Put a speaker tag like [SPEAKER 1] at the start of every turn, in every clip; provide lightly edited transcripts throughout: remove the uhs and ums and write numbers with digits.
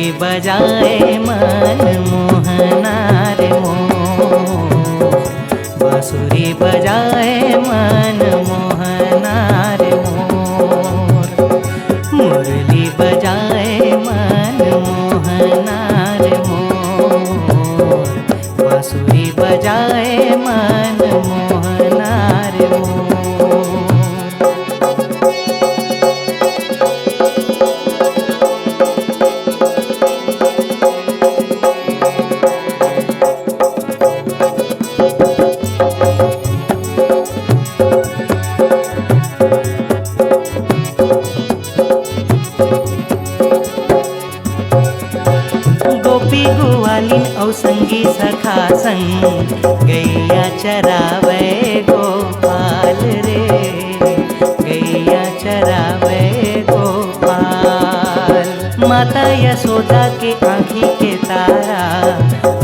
[SPEAKER 1] मुरली बजाए मन मोहना रे मोर, बांसुरी बजाए मन मोहना रे मोर, मुरली बजाए मन मोहना रे मोर, बांसुरी बजाए मन मोहना रे मोर। गोपी गुवालिन औ संगी सखा संग गैया चरावे गोपाल रे, गैया चरावे गोपाल। माता यशोदा के आँखी के तारा,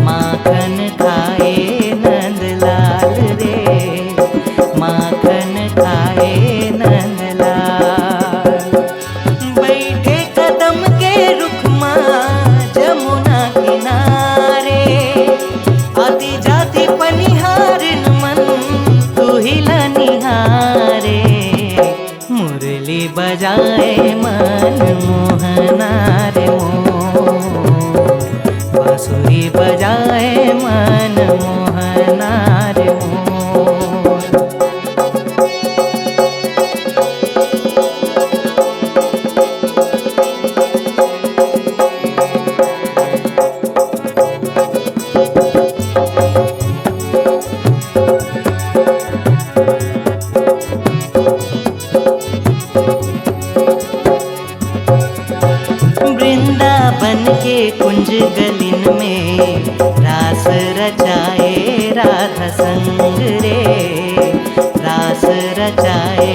[SPEAKER 1] माखन खाए नंदलाल रे, माखन खाए नंदलाल। बैठे कदम के रुख जमुना किनारे, आती जाती पनिहारिन मन तुहिला निहारे, मुरली बजाए मन मोहना रे मोर, बांसुरी बजाए मन मोहना रे मोर। वृंदावन के कुंज गलिन में रास रचाए राधा संग रे, रास रचाए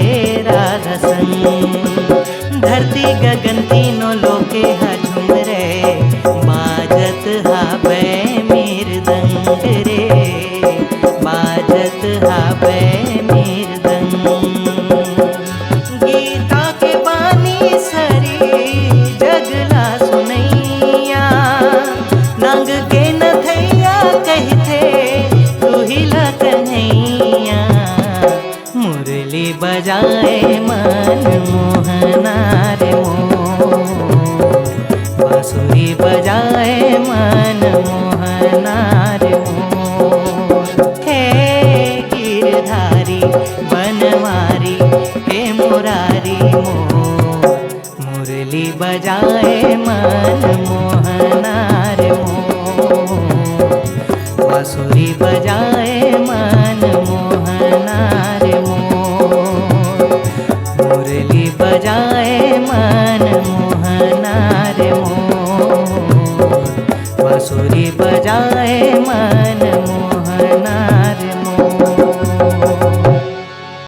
[SPEAKER 1] राधा संग। धरती गगन तीनों लोके हा झूम रे, बाजत हा बे मृदंग रे, बाजत हा बे मृदंग। गीता के बानी सरी जगला सुनैया, नांग के नथैया कहते तुहिला कन्हैया, मुरली बजाए मन मोहना रे मोर, बांसुरी बजाए मन मोहना रे मोर। हे गिरधारी बनवारी हे मुरारी मोर, मुरली बजाए मन मोहना रे मोर, बांसुरी बजाए मन मोहना रे मोर, मुरली बजाए मन मोहना रे मोर, बांसुरी बजाए मन